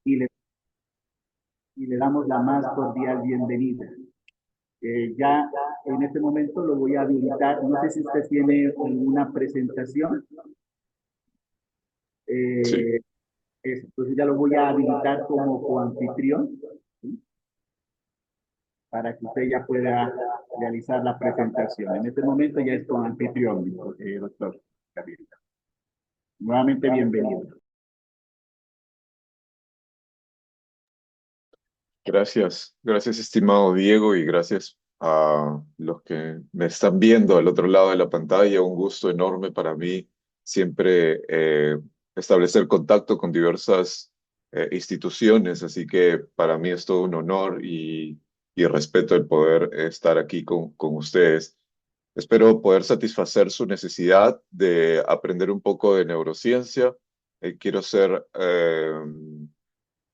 y le, y le damos la más cordial bienvenida. Ya en este momento lo voy a habilitar. No sé si usted tiene alguna presentación. Sí, Eh, entonces ya lo voy a habilitar como coanfitrión, ¿sí? Para que usted ya pueda realizar la presentación. En este momento ya es coanfitrión, doctor Gabriel. Nuevamente bienvenido. gracias estimado Diego y gracias a los que me están viendo al otro lado de la pantalla. Un gusto enorme para mí siempre establecer contacto con diversas instituciones, así que para mí es todo un honor y respeto el poder estar aquí con ustedes. Espero poder satisfacer su necesidad de aprender un poco de neurociencia. Quiero ser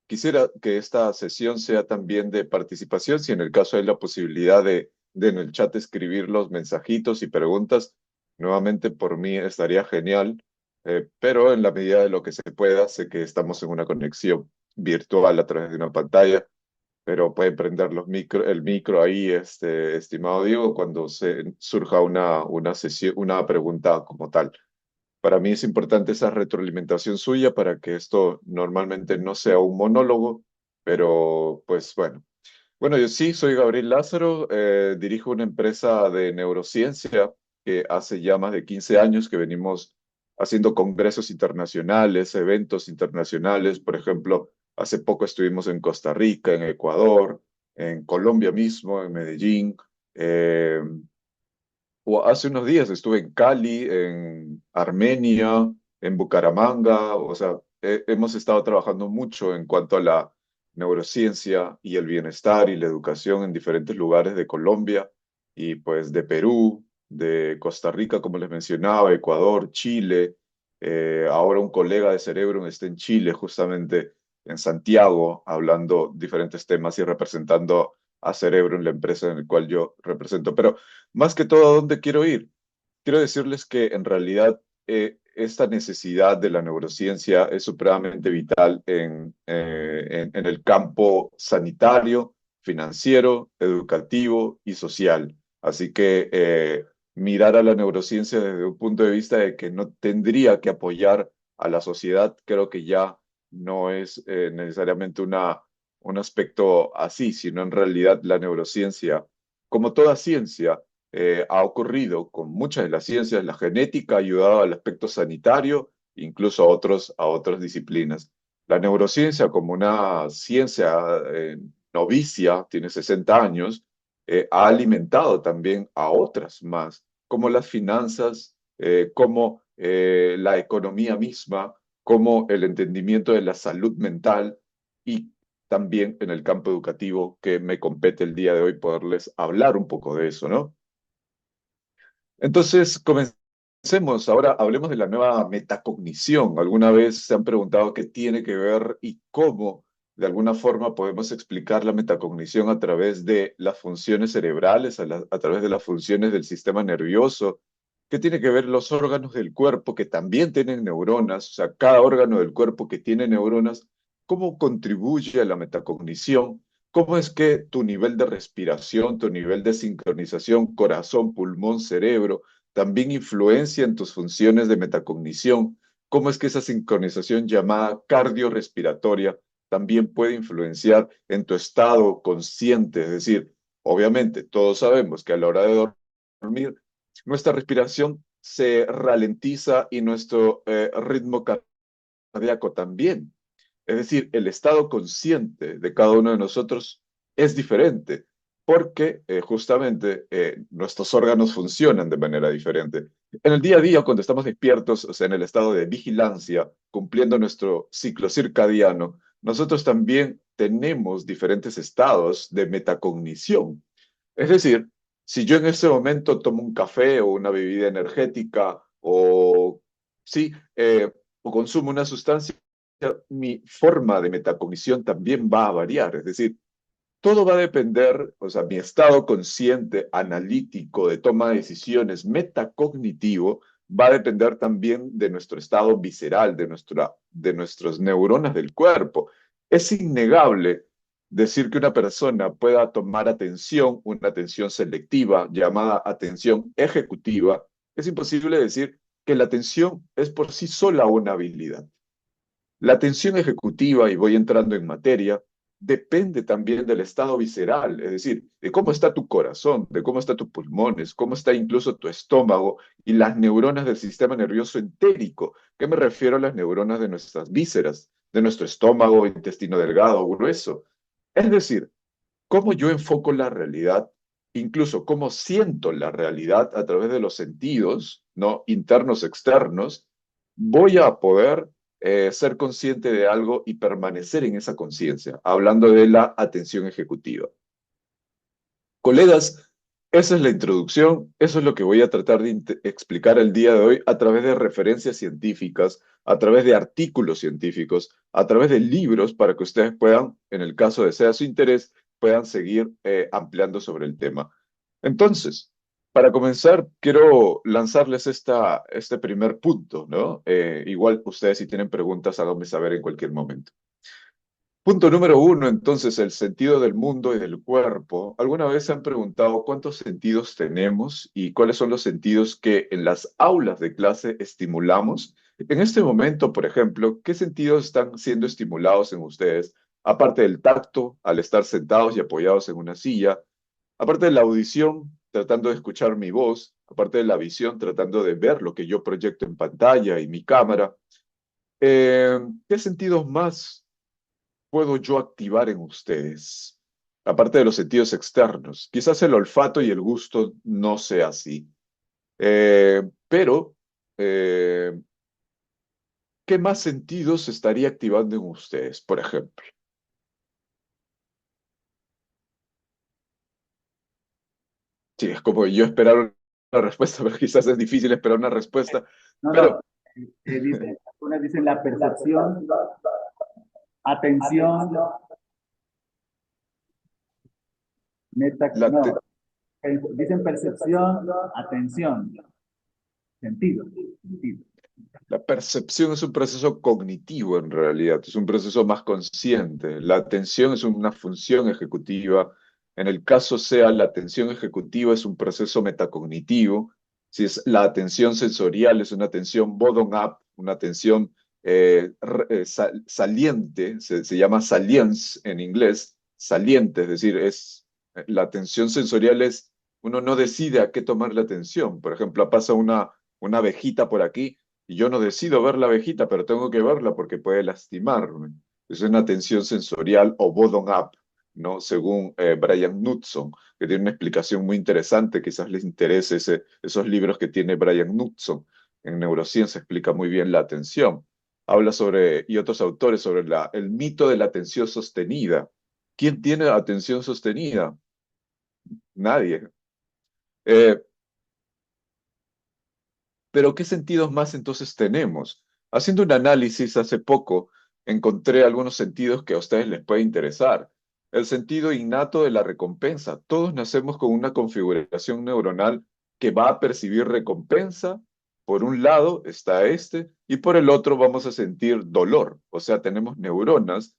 Quisiera que esta sesión sea también de participación, si en el caso hay la posibilidad de en el chat escribir los mensajitos y preguntas, nuevamente por mí estaría genial, pero en la medida de lo que se pueda, sé que estamos en una conexión virtual a través de una pantalla, pero pueden prender el micro ahí, estimado Diego, cuando surja una sesión, una pregunta como tal. Para mí es importante esa retroalimentación suya para que esto normalmente no sea un monólogo, pero pues bueno. Bueno, yo sí soy Gabriel Lázaro, dirijo una empresa de neurociencia que hace ya más de 15 años que venimos haciendo congresos internacionales, eventos internacionales. Por ejemplo, hace poco estuvimos en Costa Rica, en Ecuador, en Colombia mismo, en Medellín. eh, o hace unos días estuve en Cali, en Armenia, en Bucaramanga, o sea, hemos estado trabajando mucho en cuanto a la neurociencia y el bienestar y la educación en diferentes lugares de Colombia y pues de Perú, de Costa Rica, como les mencionaba, Ecuador, Chile. Ahora un colega de Cerebrum está en Chile, justamente en Santiago, hablando diferentes temas y representando a Cerebrum, la empresa en la cual yo represento. Pero más que todo, ¿a dónde quiero ir? Quiero decirles que en realidad esta necesidad de la neurociencia es supremamente vital en el campo sanitario, financiero, educativo y social. Así que mirar a la neurociencia desde un punto de vista de que no tendría que apoyar a la sociedad, creo que ya no es necesariamente un aspecto así, sino en realidad la neurociencia, como toda ciencia, ha ocurrido con muchas de las ciencias. La genética ha ayudado al aspecto sanitario, incluso a otras disciplinas. La neurociencia, como una ciencia novicia, tiene 60 años, ha alimentado también a otras más, como las finanzas, como la economía misma, como el entendimiento de la salud mental y también en el campo educativo, que me compete el día de hoy poderles hablar un poco de eso, ¿no? Entonces, comencemos. Ahora hablemos de la nueva metacognición. ¿Alguna vez se han preguntado qué tiene que ver y cómo, de alguna forma, podemos explicar la metacognición a través de las funciones cerebrales, a través de las funciones del sistema nervioso? ¿Qué tiene que ver los órganos del cuerpo que también tienen neuronas? O sea, cada órgano del cuerpo que tiene neuronas, ¿cómo contribuye a la metacognición? ¿Cómo es que tu nivel de respiración, tu nivel de sincronización, corazón, pulmón, cerebro, también influencia en tus funciones de metacognición? ¿Cómo es que esa sincronización llamada cardiorrespiratoria también puede influenciar en tu estado consciente? Es decir, obviamente todos sabemos que a la hora de dormir, nuestra respiración se ralentiza y nuestro ritmo cardíaco también. Es decir, el estado consciente de cada uno de nosotros es diferente porque justamente nuestros órganos funcionan de manera diferente. En el día a día, cuando estamos despiertos, o sea, en el estado de vigilancia, cumpliendo nuestro ciclo circadiano, nosotros también tenemos diferentes estados de metacognición. Es decir, si yo en ese momento tomo un café o una bebida energética o sí, o consumo una sustancia, mi forma de metacognición también va a variar. Es decir, todo va a depender, o sea, mi estado consciente, analítico, de toma de decisiones, metacognitivo, va a depender también de nuestro estado visceral, de nuestras neuronas del cuerpo. Es innegable decir que una persona pueda tomar atención, una atención selectiva llamada atención ejecutiva. Es imposible decir que la atención es por sí sola una habilidad. La atención ejecutiva, y voy entrando en materia, depende también del estado visceral, es decir, de cómo está tu corazón, de cómo están tus pulmones, cómo está incluso tu estómago y las neuronas del sistema nervioso entérico. ¿Qué me refiero a las neuronas de nuestras vísceras, de nuestro estómago, intestino delgado, grueso? Es decir, cómo yo enfoco la realidad, incluso cómo siento la realidad a través de los sentidos, ¿no? Internos, externos, voy a poder ser consciente de algo y permanecer en esa conciencia, hablando de la atención ejecutiva. Colegas, esa es la introducción, eso es lo que voy a tratar de explicar el día de hoy a través de referencias científicas, a través de artículos científicos, a través de libros para que ustedes puedan, en el caso de sea su interés, puedan seguir ampliando sobre el tema. Entonces, para comenzar, quiero lanzarles este primer punto, ¿no? Igual ustedes si tienen preguntas, háganme saber en cualquier momento. Punto número uno, entonces, el sentido del mundo y del cuerpo. ¿Alguna vez se han preguntado cuántos sentidos tenemos y cuáles son los sentidos que en las aulas de clase estimulamos? En este momento, por ejemplo, ¿qué sentidos están siendo estimulados en ustedes? Aparte del tacto, al estar sentados y apoyados en una silla, aparte de la audición, tratando de escuchar mi voz, aparte de la visión, tratando de ver lo que yo proyecto en pantalla y mi cámara. ¿Qué sentidos más puedo yo activar en ustedes? Aparte de los sentidos externos. Quizás el olfato y el gusto no sea así. Pero, ¿qué más sentidos estaría activando en ustedes, por ejemplo? Sí, es como yo esperar una respuesta, pero quizás es difícil esperar una respuesta. No, Pero no. Algunas dicen la percepción, atención, la, no, dicen percepción, atención, sentido, sentido. La percepción es un proceso cognitivo en realidad, es un proceso más consciente. La atención es una función ejecutiva. En el caso sea la atención ejecutiva es un proceso metacognitivo. Si es la atención sensorial es una atención bottom-up, una atención saliente, se llama salience en inglés, saliente, es decir, la atención sensorial es, uno no decide a qué tomar la atención. Por ejemplo, pasa una abejita por aquí y yo no decido ver la abejita, pero tengo que verla porque puede lastimarme. Es una atención sensorial o bottom-up, ¿no? Según Brian Knudson, que tiene una explicación muy interesante, quizás les interese esos libros que tiene Brian Knudson. En neurociencia explica muy bien la atención. Habla sobre, y otros autores, sobre el mito de la atención sostenida. ¿Quién tiene atención sostenida? Nadie. Eh, Pero ¿qué sentidos más entonces tenemos? Haciendo un análisis hace poco, encontré algunos sentidos que a ustedes les puede interesar. El sentido innato de la recompensa. Todos nacemos con una configuración neuronal que va a percibir recompensa. Por un lado está este y por el otro vamos a sentir dolor. O sea, tenemos neuronas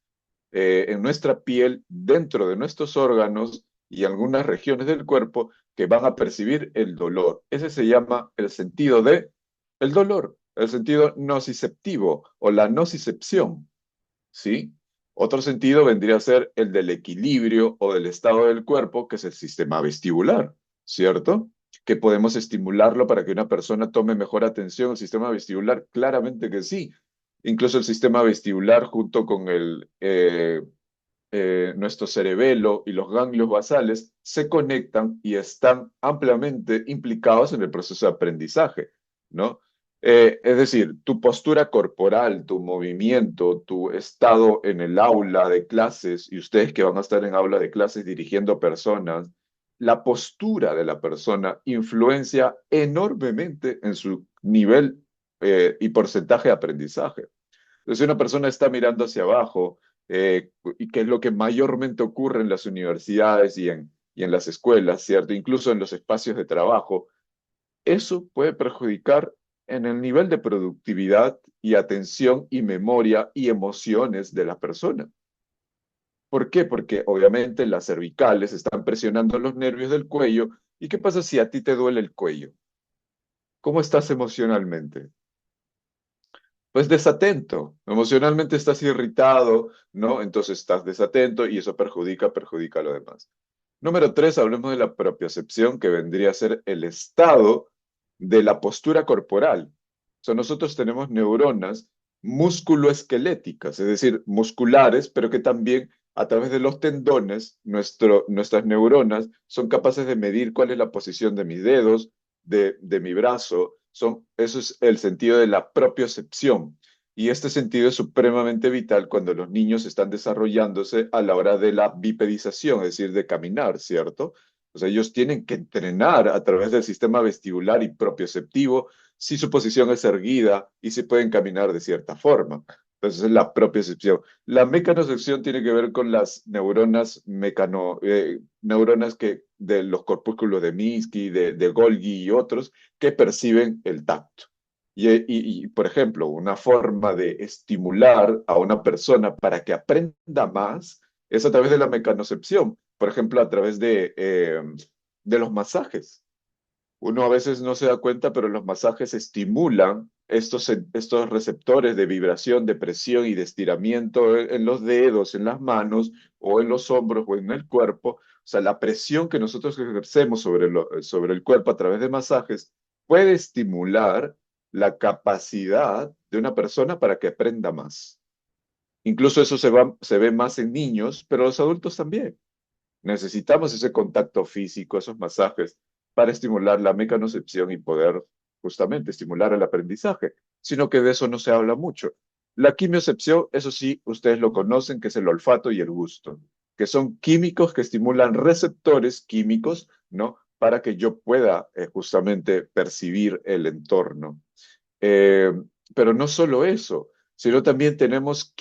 en nuestra piel, dentro de nuestros órganos y algunas regiones del cuerpo que van a percibir el dolor. Ese se llama el sentido de el dolor, el sentido nociceptivo o la nocicepción, ¿sí? Otro sentido vendría a ser el del equilibrio o del estado del cuerpo, que es el sistema vestibular, ¿cierto? Que podemos estimularlo para que una persona tome mejor atención al sistema vestibular, claramente que sí. Incluso el sistema vestibular junto con nuestro cerebelo y los ganglios basales se conectan y están ampliamente implicados en el proceso de aprendizaje, ¿no? Es decir, tu postura corporal, tu movimiento, tu estado en el aula de clases, y ustedes que van a estar en aula de clases dirigiendo personas, la postura de la persona influencia enormemente en su nivel y porcentaje de aprendizaje. Entonces, si una persona está mirando hacia abajo, y que es lo que mayormente ocurre en las universidades y en las escuelas, ¿cierto? Incluso en los espacios de trabajo, eso puede perjudicar en el nivel de productividad y atención y memoria y emociones de la persona. ¿Por qué? Porque obviamente las cervicales están presionando los nervios del cuello. ¿Y qué pasa si a ti te duele el cuello? ¿Cómo estás emocionalmente? Pues desatento. Emocionalmente estás irritado, ¿no? Entonces estás desatento y eso perjudica a lo demás. Número tres, hablemos de la propiocepción, que vendría a ser el estado de la postura corporal. O sea, nosotros tenemos neuronas musculoesqueléticas, es decir, musculares, pero que también a través de los tendones, nuestras neuronas son capaces de medir cuál es la posición de mis dedos, de mi brazo. Eso es el sentido de la propiocepción. Y este sentido es supremamente vital cuando los niños están desarrollándose a la hora de la bipedización, es decir, de caminar, ¿cierto? O sea, ellos tienen que entrenar a través del sistema vestibular y propioceptivo si su posición es erguida y si pueden caminar de cierta forma. Entonces, es la propiocepción. La mecanocepción tiene que ver con las neuronas de los corpúsculos de Minsky, de Golgi y otros que perciben el tacto. Por ejemplo, una forma de estimular a una persona para que aprenda más es a través de la mecanocepción, por ejemplo, a través de los masajes. Uno a veces no se da cuenta, pero los masajes estimulan estos receptores de vibración, de presión y de estiramiento en los dedos, en las manos o en los hombros o en el cuerpo. O sea, la presión que nosotros ejercemos sobre el cuerpo a través de masajes puede estimular la capacidad de una persona para que aprenda más. Incluso eso se ve más en niños, pero los adultos también. Necesitamos ese contacto físico, esos masajes, para estimular la mecanocepción y poder justamente estimular el aprendizaje, sino que de eso no se habla mucho. La quimiocepción, eso sí, ustedes lo conocen, que es el olfato y el gusto, que son químicos que estimulan receptores químicos, ¿no? Para que yo pueda justamente percibir el entorno. Eh, pero no solo eso, sino también tenemos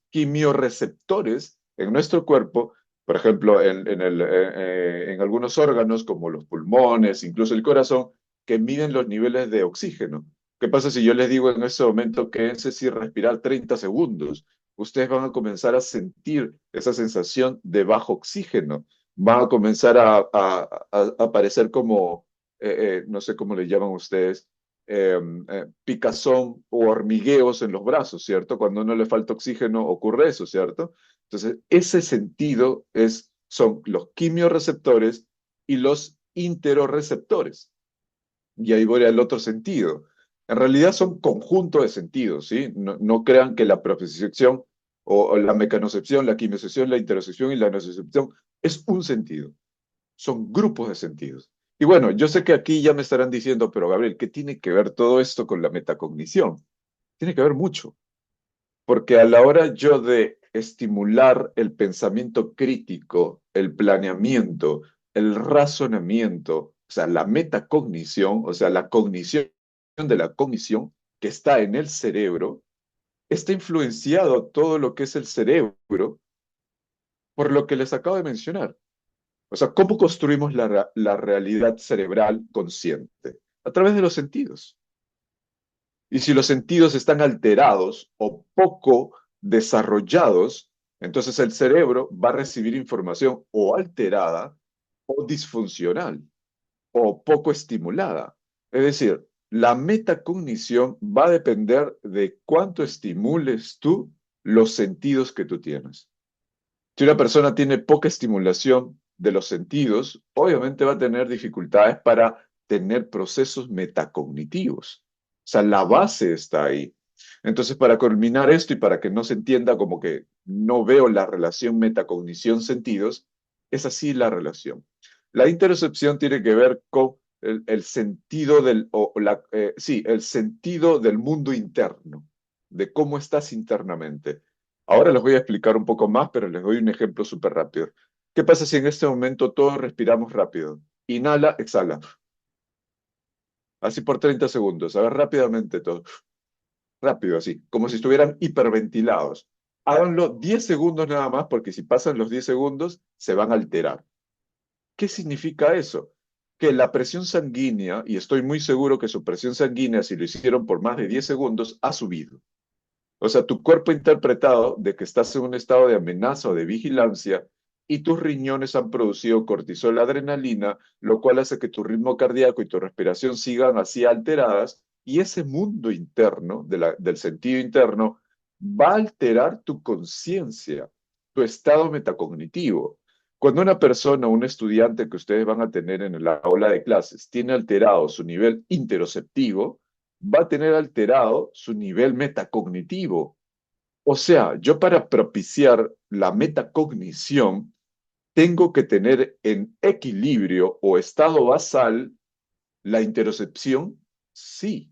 quimioreceptores en nuestro cuerpo, por ejemplo, en algunos órganos como los pulmones, incluso el corazón, que miden los niveles de oxígeno. ¿Qué pasa si yo les digo en ese momento que es decir respirar 30 segundos? Ustedes van a comenzar a sentir esa sensación de bajo oxígeno. Van a comenzar a aparecer como, no sé cómo le llaman ustedes, picazón o hormigueos en los brazos, ¿cierto? Cuando a uno le falta oxígeno ocurre eso, ¿cierto? Entonces, ese sentido son los quimiorreceptores y los interorreceptores. Y ahí voy al otro sentido. En realidad son conjunto de sentidos, ¿sí? No crean que la propiocepción o la mecanocepción, la quimiocepción, la interocepción y la nocicepción es un sentido, son grupos de sentidos. Y bueno, yo sé que aquí ya me estarán diciendo, pero Gabriel, ¿qué tiene que ver todo esto con la metacognición? Tiene que ver mucho, porque a la hora yo de estimular el pensamiento crítico, el planeamiento, el razonamiento, o sea, la metacognición, o sea, la cognición de la cognición que está en el cerebro, está influenciado todo lo que es el cerebro por lo que les acabo de mencionar. O sea, ¿cómo construimos la realidad cerebral consciente? A través de los sentidos. Y si los sentidos están alterados o poco desarrollados, entonces el cerebro va a recibir información o alterada o disfuncional o poco estimulada. Es decir, la metacognición va a depender de cuánto estimules tú los sentidos que tú tienes. Si una persona tiene poca estimulación de los sentidos, obviamente va a tener dificultades para tener procesos metacognitivos. O sea, la base está ahí. Entonces, para culminar esto y para que no se entienda como que no veo la relación metacognición-sentidos, es así la relación. La interocepción tiene que ver con el sentido el sentido del mundo interno, de cómo estás internamente. Ahora les voy a explicar un poco más, pero les doy un ejemplo súper rápido. ¿Qué pasa si en este momento todos respiramos rápido? Inhala, exhala. Así por 30 segundos. A ver, rápidamente todo. Rápido, así. Como si estuvieran hiperventilados. Háganlo 10 segundos nada más, porque si pasan los 10 segundos, se van a alterar. ¿Qué significa eso? Que la presión sanguínea, y estoy muy seguro que su presión sanguínea, si lo hicieron por más de 10 segundos, ha subido. O sea, tu cuerpo ha interpretado de que estás en un estado de amenaza o de vigilancia y tus riñones han producido cortisol, adrenalina, lo cual hace que tu ritmo cardíaco y tu respiración sigan así alteradas y ese mundo interno, del sentido interno, va a alterar tu conciencia, tu estado metacognitivo. Cuando una persona, un estudiante que ustedes van a tener en la aula de clases, tiene alterado su nivel interoceptivo, va a tener alterado su nivel metacognitivo. O sea, yo para propiciar la metacognición, tengo que tener en equilibrio o estado basal la interocepción, sí.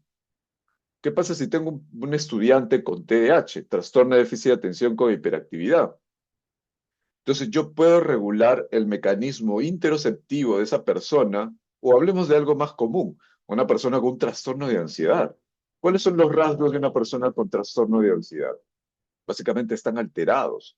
¿Qué pasa si tengo un estudiante con TDAH, trastorno de déficit de atención con hiperactividad? Entonces yo puedo regular el mecanismo interoceptivo de esa persona, o hablemos de algo más común, una persona con un trastorno de ansiedad. ¿Cuáles son los rasgos de una persona con trastorno de ansiedad? Básicamente están alterados.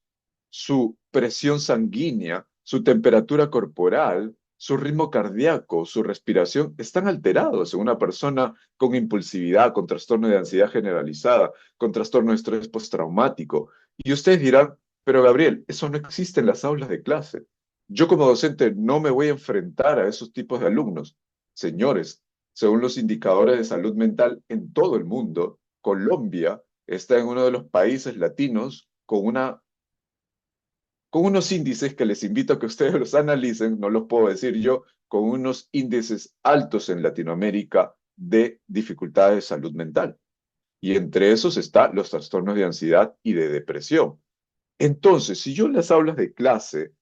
Su presión sanguínea, su temperatura corporal, su ritmo cardíaco, su respiración, están alterados en una persona con impulsividad, con trastorno de ansiedad generalizada, con trastorno de estrés postraumático. Y ustedes dirán, pero Gabriel, eso no existe en las aulas de clase. Yo como docente no me voy a enfrentar a esos tipos de alumnos. Señores, según los indicadores de salud mental en todo el mundo, Colombia está en uno de los países latinos con unos índices que les invito a que ustedes los analicen, no los puedo decir yo, con unos índices altos en Latinoamérica de dificultades de salud mental. Y entre esos están los trastornos de ansiedad y de depresión. Entonces, si yo en las aulas de clase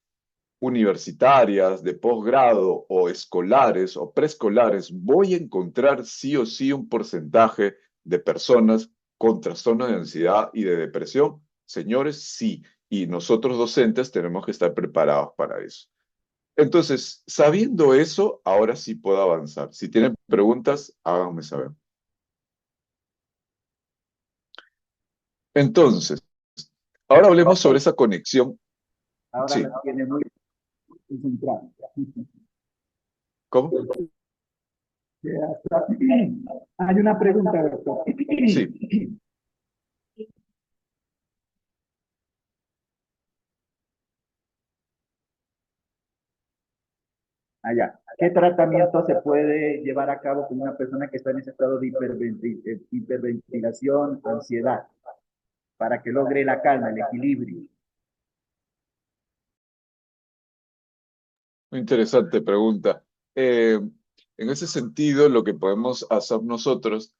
universitarias, de posgrado o escolares o preescolares, voy a encontrar sí o sí un porcentaje de personas con trastorno de ansiedad y de depresión. Señores, sí. Y nosotros docentes tenemos que estar preparados para eso. Entonces, sabiendo eso, ahora sí puedo avanzar. Si tienen preguntas, háganme saber. Entonces, ahora hablemos sobre esa conexión. Ahora la Sí, tiene muy centrada. ¿cómo? Hay una pregunta, doctor. Sí, Allá. ¿Qué tratamiento se puede llevar a cabo con una persona que está en ese estado de hiperventilación, ansiedad, para que logre la calma, el equilibrio? muy interesante pregunta. En ese sentido, lo que podemos hacer nosotros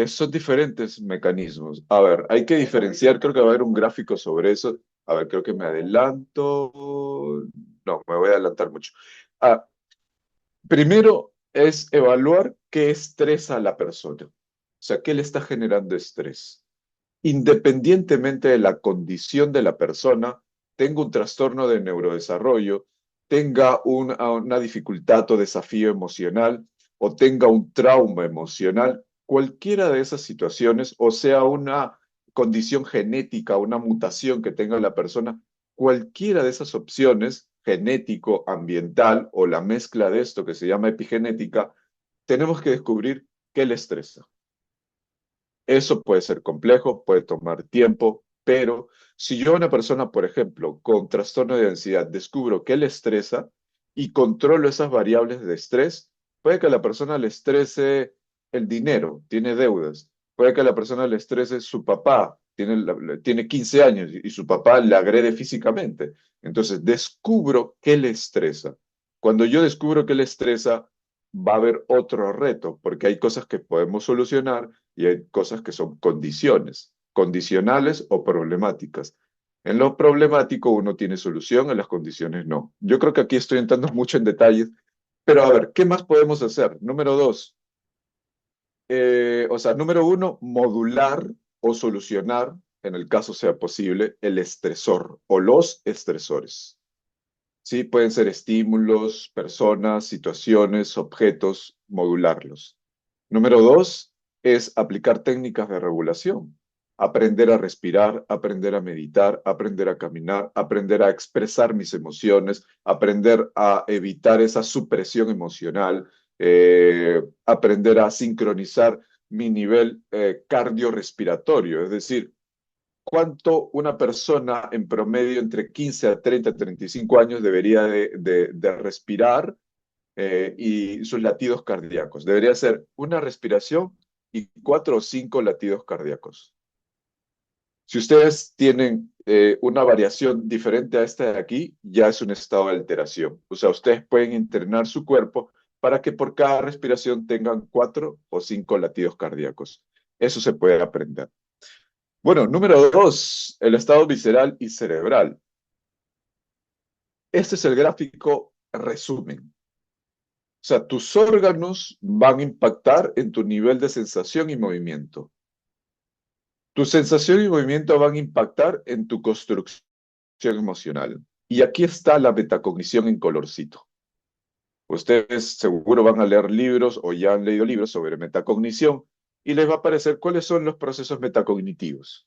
son diferentes mecanismos. A ver, hay que diferenciar, creo que va a haber un gráfico sobre eso. A ver, creo que me adelanto. No, me voy a adelantar mucho. Ah, primero es evaluar qué estresa a la persona. O sea, qué le está generando estrés. Independientemente de la condición de la persona, tenga un trastorno de neurodesarrollo, tenga una dificultad o desafío emocional o tenga un trauma emocional, cualquiera de esas situaciones, o sea, una condición genética, una mutación que tenga la persona, cualquiera de esas opciones, genético, ambiental o la mezcla de esto que se llama epigenética, tenemos que descubrir qué le estresa. Eso puede ser complejo, puede tomar tiempo, pero si yo a una persona, por ejemplo, con trastorno de ansiedad, descubro que le estresa y controlo esas variables de estrés, puede que a la persona le estrese el dinero, tiene deudas, puede que a la persona le estrese su papá, tiene 15 años y su papá le agrede físicamente. Entonces, descubro qué le estresa. Cuando yo descubro qué le estresa, va a haber otro reto, porque hay cosas que podemos solucionar y hay cosas que son condiciones, condicionales o problemáticas. En lo problemático uno tiene solución, en las condiciones no. Yo creo que aquí estoy entrando mucho en detalles, pero a ver, ¿qué más podemos hacer? Número dos, número uno, modular o solucionar, en el caso sea posible, el estresor o los estresores. Sí, pueden ser estímulos, personas, situaciones, objetos, modularlos. Número dos es aplicar técnicas de regulación. Aprender a respirar, aprender a meditar, aprender a caminar, aprender a expresar mis emociones, aprender a evitar esa supresión emocional, aprender a sincronizar mi nivel cardiorrespiratorio, es decir, cuánto una persona en promedio entre 15 a 30, 35 años debería de respirar y sus latidos cardíacos. Debería ser una respiración y 4 o 5 latidos cardíacos. Si ustedes tienen una variación diferente a esta de aquí, ya es un estado de alteración. O sea, ustedes pueden entrenar su cuerpo para que por cada respiración tengan 4 o 5 latidos cardíacos. Eso se puede aprender. Bueno, número 2, el estado visceral y cerebral. Este es el gráfico resumen. O sea, tus órganos van a impactar en tu nivel de sensación y movimiento. Tu sensación y movimiento van a impactar en tu construcción emocional. Y aquí está la metacognición en colorcito. Ustedes seguro van a leer libros o ya han leído libros sobre metacognición y les va a aparecer cuáles son los procesos metacognitivos.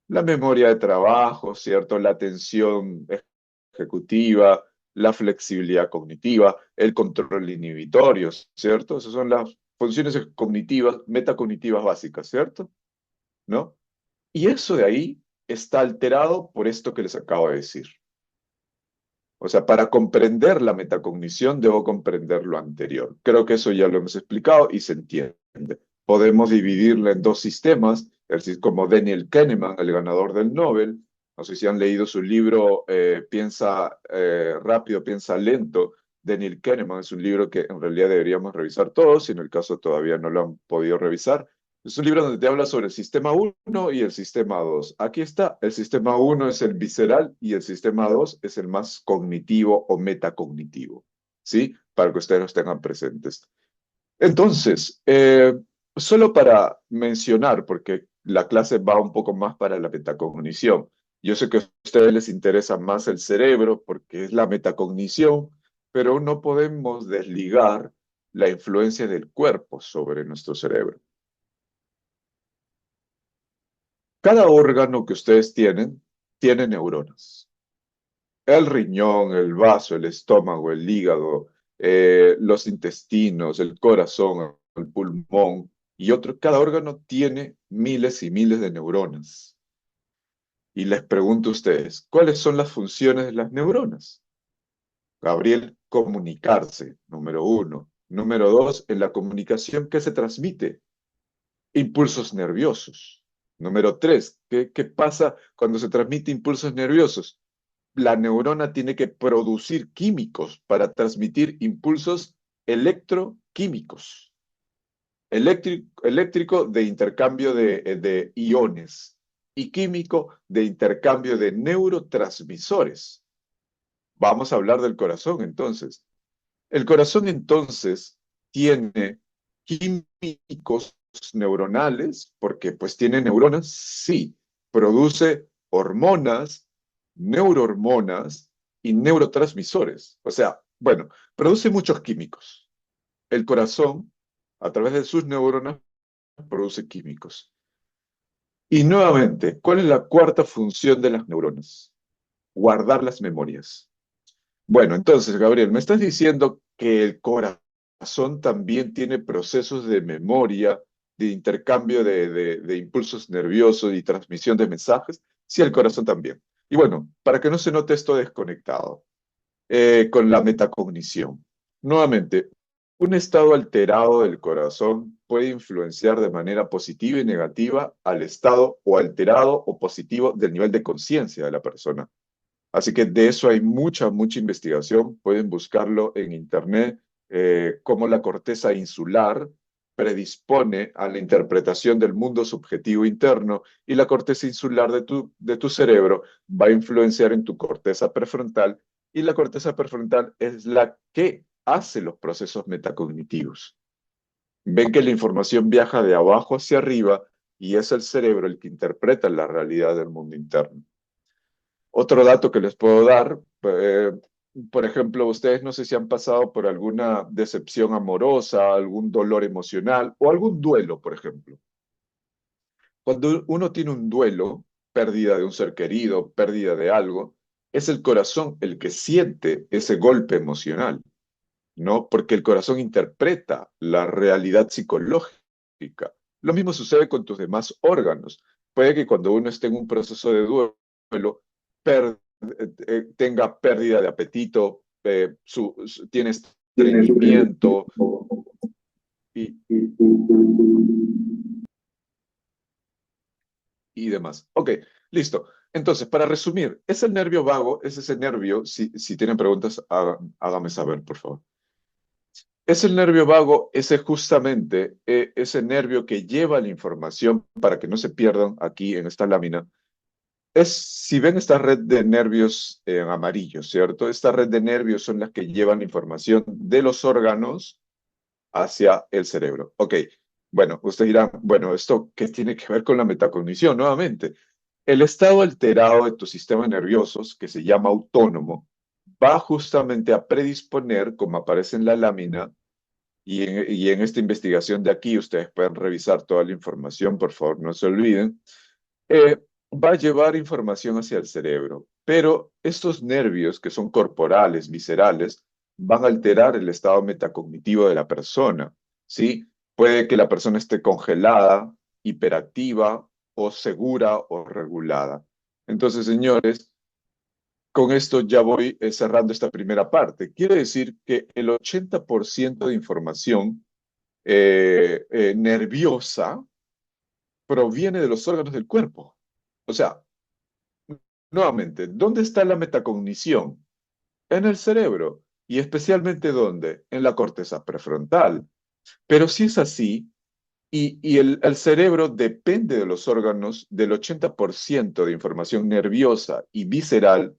La memoria de trabajo, ¿cierto? La atención ejecutiva, la flexibilidad cognitiva, el control inhibitorio, ¿cierto? Esas son las funciones cognitivas, metacognitivas básicas, ¿cierto? ¿No? Y eso de ahí está alterado por esto que les acabo de decir. O sea, para comprender la metacognición debo comprender lo anterior. Creo que eso ya lo hemos explicado y se entiende. Podemos dividirla en dos sistemas, como Daniel Kahneman, el ganador del Nobel. No sé si han leído su libro Piensa rápido, piensa lento. Daniel Kahneman es un libro que en realidad deberíamos revisar todos, si en el caso todavía no lo han podido revisar. Es un libro donde te habla sobre el sistema 1 y el sistema 2. Aquí está, el sistema 1 es el visceral y el sistema 2 es el más cognitivo o metacognitivo, ¿sí? Para que ustedes los tengan presentes. Entonces, solo para mencionar, porque la clase va un poco más para la metacognición. Yo sé que a ustedes les interesa más el cerebro porque es la metacognición, pero no podemos desligar la influencia del cuerpo sobre nuestro cerebro. Cada órgano que ustedes tienen, tiene neuronas. El riñón, el vaso, el estómago, el hígado, los intestinos, el corazón, el pulmón y otro. Cada órgano tiene miles y miles de neuronas. Y les pregunto a ustedes, ¿cuáles son las funciones de las neuronas? Gabriel, comunicarse, número 1. Número 2, en la comunicación, ¿qué se transmite? Impulsos nerviosos. Número 3, ¿qué pasa cuando se transmite impulsos nerviosos? La neurona tiene que producir químicos para transmitir impulsos electroquímicos. Eléctrico de intercambio de iones y químico de intercambio de neurotransmisores. Vamos a hablar del corazón entonces. El corazón entonces tiene químicos neuronales, porque pues tiene neuronas, sí, produce hormonas, neurohormonas y neurotransmisores. O sea, bueno, produce muchos químicos. El corazón, a través de sus neuronas, produce químicos. Y nuevamente, ¿cuál es la cuarta función de las neuronas? Guardar las memorias. Bueno, entonces, Gabriel, me estás diciendo que el corazón también tiene procesos de memoria, de intercambio de impulsos nerviosos y transmisión de mensajes. Sí, el corazón también. Y bueno, para que no se note esto desconectado, con la metacognición. Nuevamente, un estado alterado del corazón puede influenciar de manera positiva y negativa al estado o alterado o positivo del nivel de conciencia de la persona. Así que de eso hay mucha investigación. Pueden buscarlo en internet, cómo la corteza insular predispone a la interpretación del mundo subjetivo interno y la corteza insular de tu cerebro va a influenciar en tu corteza prefrontal y la corteza prefrontal es la que hace los procesos metacognitivos. Ven que la información viaja de abajo hacia arriba y es el cerebro el que interpreta la realidad del mundo interno. Otro dato que les puedo dar, por ejemplo, ustedes no sé si han pasado por alguna decepción amorosa, algún dolor emocional o algún duelo, por ejemplo. Cuando uno tiene un duelo, pérdida de un ser querido, pérdida de algo, es el corazón el que siente ese golpe emocional, ¿no? Porque el corazón interpreta la realidad psicológica. Lo mismo sucede con tus demás órganos. puede que cuando uno esté en un proceso de duelo, tenga pérdida de apetito, tiene estreñimiento y, y demás. Ok, listo. Entonces, para resumir, es el nervio vago, es ese nervio, si tienen preguntas, hágame saber, por favor. Es el nervio vago, ese justamente, ese nervio que lleva la información para que no se pierdan aquí en esta lámina. Si ven esta red de nervios en amarillo, ¿cierto? Esta red de nervios son las que llevan la información de los órganos hacia el cerebro. Ok, bueno, ustedes dirán, bueno, ¿esto qué tiene que ver con la metacognición? Nuevamente, el estado alterado de tus sistemas nerviosos, que se llama autónomo, va justamente a predisponer, como aparece en la lámina, y en esta investigación de aquí, ustedes pueden revisar toda la información, por favor, no se olviden, eh, va a llevar información hacia el cerebro, pero estos nervios que son corporales, viscerales, van a alterar el estado metacognitivo de la persona, ¿sí? Puede que la persona esté congelada, hiperactiva o segura o regulada. Entonces, señores, con esto ya voy cerrando esta primera parte. Quiere decir que el 80% de información nerviosa proviene de los órganos del cuerpo. O sea, nuevamente, ¿dónde está la metacognición? En el cerebro. ¿Y especialmente dónde? En la corteza prefrontal. Pero si es así, y el cerebro depende de los órganos del 80% de información nerviosa y visceral,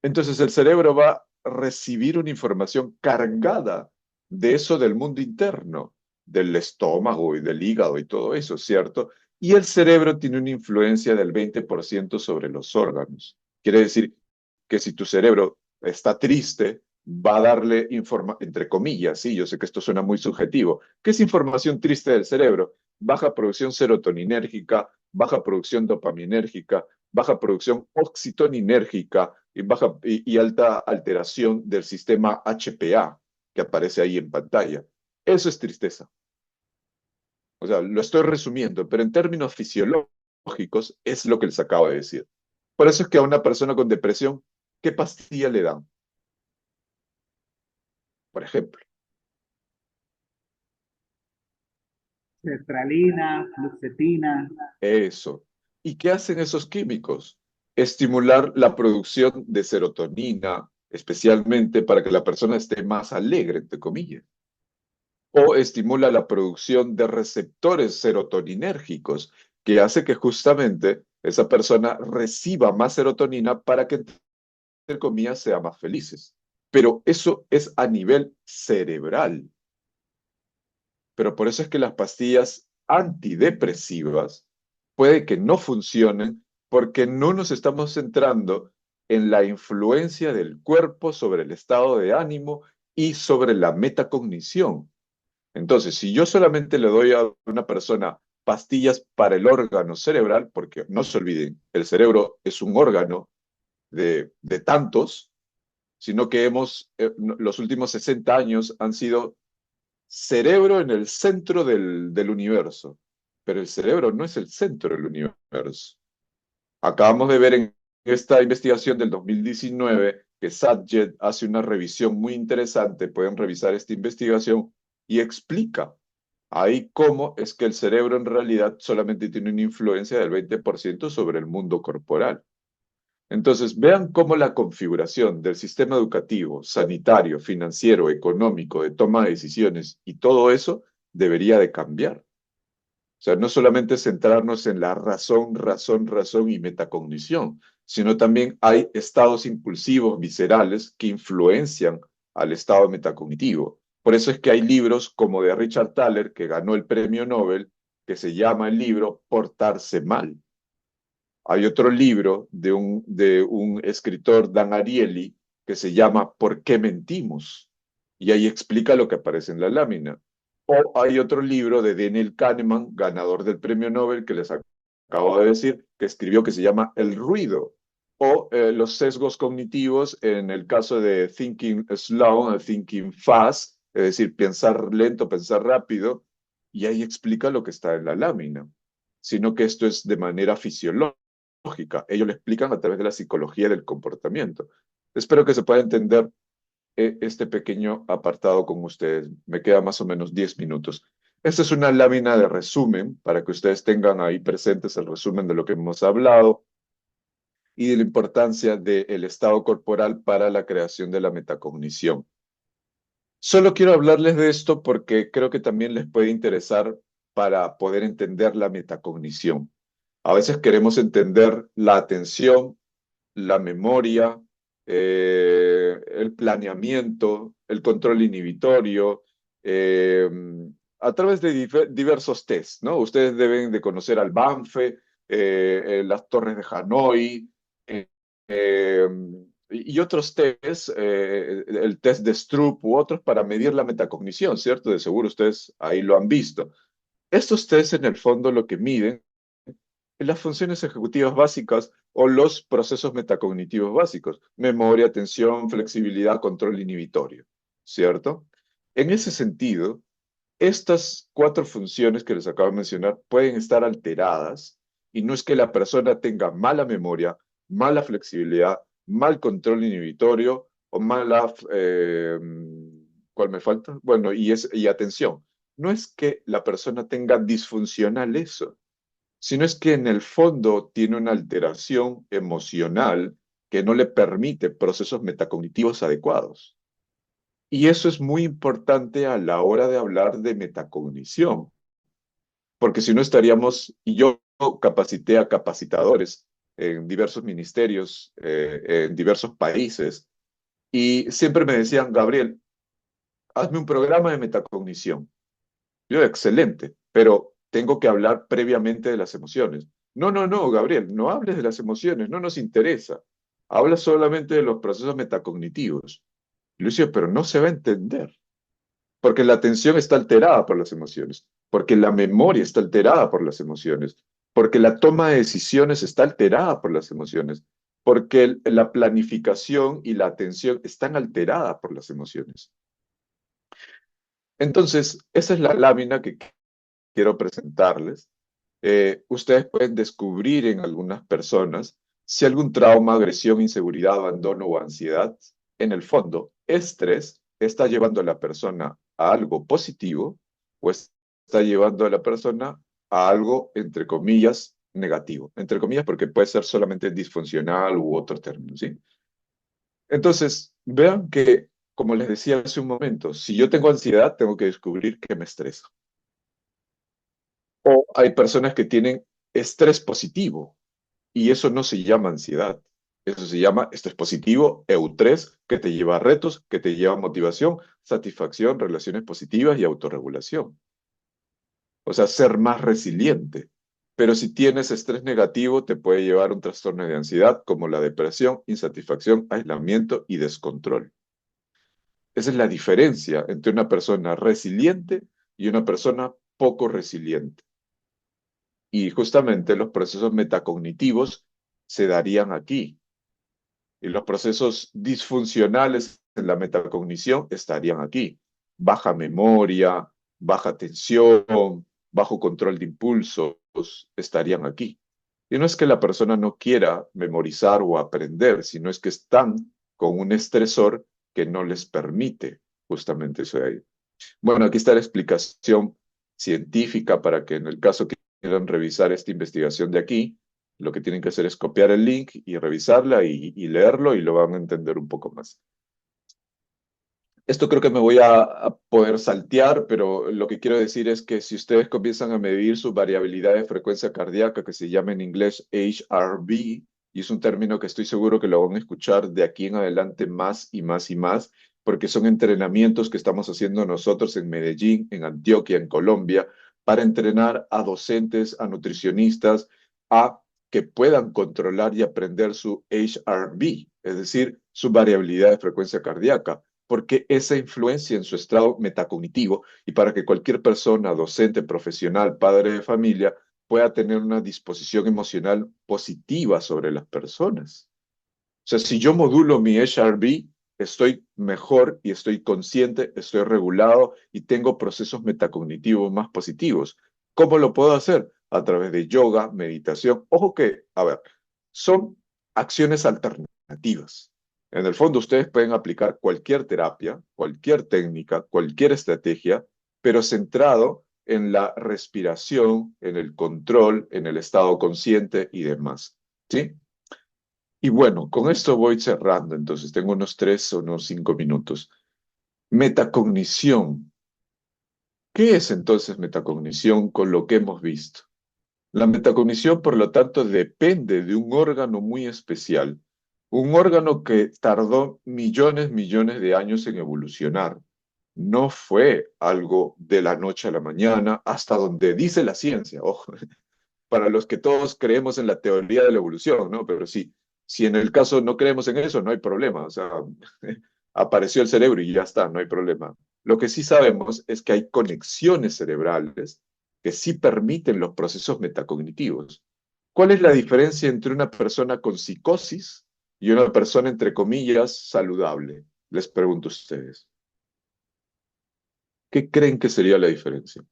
entonces el cerebro va a recibir una información cargada de eso del mundo interno, del estómago y del hígado y todo eso, ¿cierto? Y el cerebro tiene una influencia del 20% sobre los órganos. Quiere decir que si tu cerebro está triste, va a darle entre comillas, sí, yo sé que esto suena muy subjetivo. ¿Qué es información triste del cerebro? Baja producción serotoninérgica, baja producción dopaminérgica, baja producción oxitoninérgica y alta alteración del sistema HPA que aparece ahí en pantalla. Eso es tristeza. O sea, lo estoy resumiendo, pero en términos fisiológicos es lo que les acabo de decir. Por eso es que a una persona con depresión, ¿qué pastilla le dan? Por ejemplo. Sertralina, fluoxetina. Eso. ¿Y qué hacen esos químicos? Estimular la producción de serotonina, especialmente para que la persona esté más alegre, entre comillas. O estimula la producción de receptores serotoninérgicos, que hace que justamente esa persona reciba más serotonina para que, entre comillas, sea más felices. Pero eso es a nivel cerebral. Pero por eso es que las pastillas antidepresivas puede que no funcionen porque no nos estamos centrando en la influencia del cuerpo sobre el estado de ánimo y sobre la metacognición. Entonces, si yo solamente le doy a una persona pastillas para el órgano cerebral, porque no se olviden, el cerebro es un órgano de tantos, sino que los últimos 60 años han sido cerebro en el centro del universo, pero el cerebro no es el centro del universo. Acabamos de ver en esta investigación del 2019 que Satjet hace una revisión muy interesante, pueden revisar esta investigación y explica ahí cómo es que el cerebro en realidad solamente tiene una influencia del 20% sobre el mundo corporal. Entonces, vean cómo la configuración del sistema educativo, sanitario, financiero, económico, de toma de decisiones y todo eso debería de cambiar. O sea, no solamente centrarnos en la razón, razón, razón y metacognición, sino también hay estados impulsivos, viscerales, que influencian al estado metacognitivo. Por eso es que hay libros como de Richard Thaler, que ganó el premio Nobel, que se llama el libro Portarse mal. Hay otro libro de un escritor, Dan Ariely, que se llama ¿Por qué mentimos? Y ahí explica lo que aparece en la lámina. O hay otro libro de Daniel Kahneman, ganador del premio Nobel, que les acabo de decir, que escribió que se llama El ruido. O los sesgos cognitivos en el caso de Thinking Slow, Thinking Fast, es decir, pensar lento, pensar rápido, y ahí explica lo que está en la lámina. sino que esto es de manera fisiológica. Ellos lo explican a través de la psicología del comportamiento. Espero que se pueda entender este pequeño apartado con ustedes. Me queda más o menos 10 minutos. Esta es una lámina de resumen para que ustedes tengan ahí presentes el resumen de lo que hemos hablado y de la importancia del estado corporal para la creación de la metacognición. Solo quiero hablarles de esto porque creo que también les puede interesar para poder entender la metacognición. A veces queremos entender la atención, la memoria, el planeamiento, el control inhibitorio, a través de diversos tests, ¿no? Ustedes deben de conocer al Banfe, las torres de Hanoi, eh, y otros tests, el test de Stroop u otros para medir la metacognición, ¿cierto? De seguro ustedes ahí lo han visto. Estos tests en el fondo lo que miden es las funciones ejecutivas básicas o los procesos metacognitivos básicos, memoria, atención, flexibilidad, control inhibitorio, ¿cierto? En ese sentido, estas 4 funciones que les acabo de mencionar pueden estar alteradas y no es que la persona tenga mala memoria, mala flexibilidad, mal control inhibitorio o mala, ¿cuál me falta? Bueno, y atención. No es que la persona tenga disfuncional eso, sino es que en el fondo tiene una alteración emocional que no le permite procesos metacognitivos adecuados. Y eso es muy importante a la hora de hablar de metacognición, porque si no estaríamos, y yo capacité a capacitadores en diversos ministerios, en diversos países, y siempre me decían, Gabriel, hazme un programa de metacognición. Yo, excelente, pero tengo que hablar previamente de las emociones. No, no, no, Gabriel, no hables de las emociones, no nos interesa. Habla solamente de los procesos metacognitivos. Lucio, pero no se va a entender. Porque la atención está alterada por las emociones, porque la memoria está alterada por las emociones, porque la toma de decisiones está alterada por las emociones, porque la planificación y la atención están alteradas por las emociones. Entonces, esa es la lámina que quiero presentarles. Ustedes pueden descubrir en algunas personas si algún trauma, agresión, inseguridad, abandono o ansiedad, en el fondo, estrés, está llevando a la persona a algo positivo o está llevando a la persona a algo, entre comillas, negativo. Entre comillas, porque puede ser solamente disfuncional u otros términos, ¿sí? Entonces, vean que, como les decía hace un momento, si yo tengo ansiedad, tengo que descubrir qué me estresa. O hay personas que tienen estrés positivo y eso no se llama ansiedad. Eso se llama estrés positivo, eutrés, que te lleva a retos, que te lleva a motivación, satisfacción, relaciones positivas y autorregulación. O sea, ser más resiliente. Pero si tienes estrés negativo, te puede llevar a un trastorno de ansiedad como la depresión, insatisfacción, aislamiento y descontrol. Esa es la diferencia entre una persona resiliente y una persona poco resiliente. Y justamente los procesos metacognitivos se darían aquí. Y los procesos disfuncionales en la metacognición estarían aquí. Baja memoria, baja atención, bajo control de impulsos, estarían aquí. Y no es que la persona no quiera memorizar o aprender, sino es que están con un estresor que no les permite justamente eso de ahí. Bueno, aquí está la explicación científica para que en el caso que quieran revisar esta investigación de aquí, lo que tienen que hacer es copiar el link y revisarla y leerlo y lo van a entender un poco más. Esto creo que me voy a poder saltear, pero lo que quiero decir es que si ustedes comienzan a medir su variabilidad de frecuencia cardíaca, que se llama en inglés HRV, y es un término que estoy seguro que lo van a escuchar de aquí en adelante más y más y más, porque son entrenamientos que estamos haciendo nosotros en Medellín, en Antioquia, en Colombia, para entrenar a docentes, a nutricionistas, a que puedan controlar y aprender su HRV, es decir, su variabilidad de frecuencia cardíaca, porque esa influencia en su estado metacognitivo y para que cualquier persona, docente, profesional, padre de familia, pueda tener una disposición emocional positiva sobre las personas. O sea, si yo modulo mi HRV, estoy mejor y estoy consciente, estoy regulado y tengo procesos metacognitivos más positivos. ¿Cómo lo puedo hacer? a través de yoga, meditación. Ojo que, a ver, son acciones alternativas. En el fondo, ustedes pueden aplicar cualquier terapia, cualquier técnica, cualquier estrategia, pero centrado en la respiración, en el control, en el estado consciente y demás. ¿Sí? Y bueno, con esto voy cerrando, entonces tengo unos 3 o unos 5 minutos. Metacognición. ¿Qué es entonces metacognición con lo que hemos visto? La metacognición, por lo tanto, depende de un órgano muy especial, un órgano que tardó millones de años en evolucionar. No fue algo de la noche a la mañana, hasta donde dice la ciencia, ojo, para los que todos creemos en la teoría de la evolución, ¿no? Pero sí, si en el caso no creemos en eso, no hay problema, o sea, apareció el cerebro y ya está, no hay problema. Lo que sí sabemos es que hay conexiones cerebrales que sí permiten los procesos metacognitivos. ¿Cuál es la diferencia entre una persona con psicosis y una persona, entre comillas, saludable? Les pregunto a ustedes. ¿Qué creen que sería la diferencia?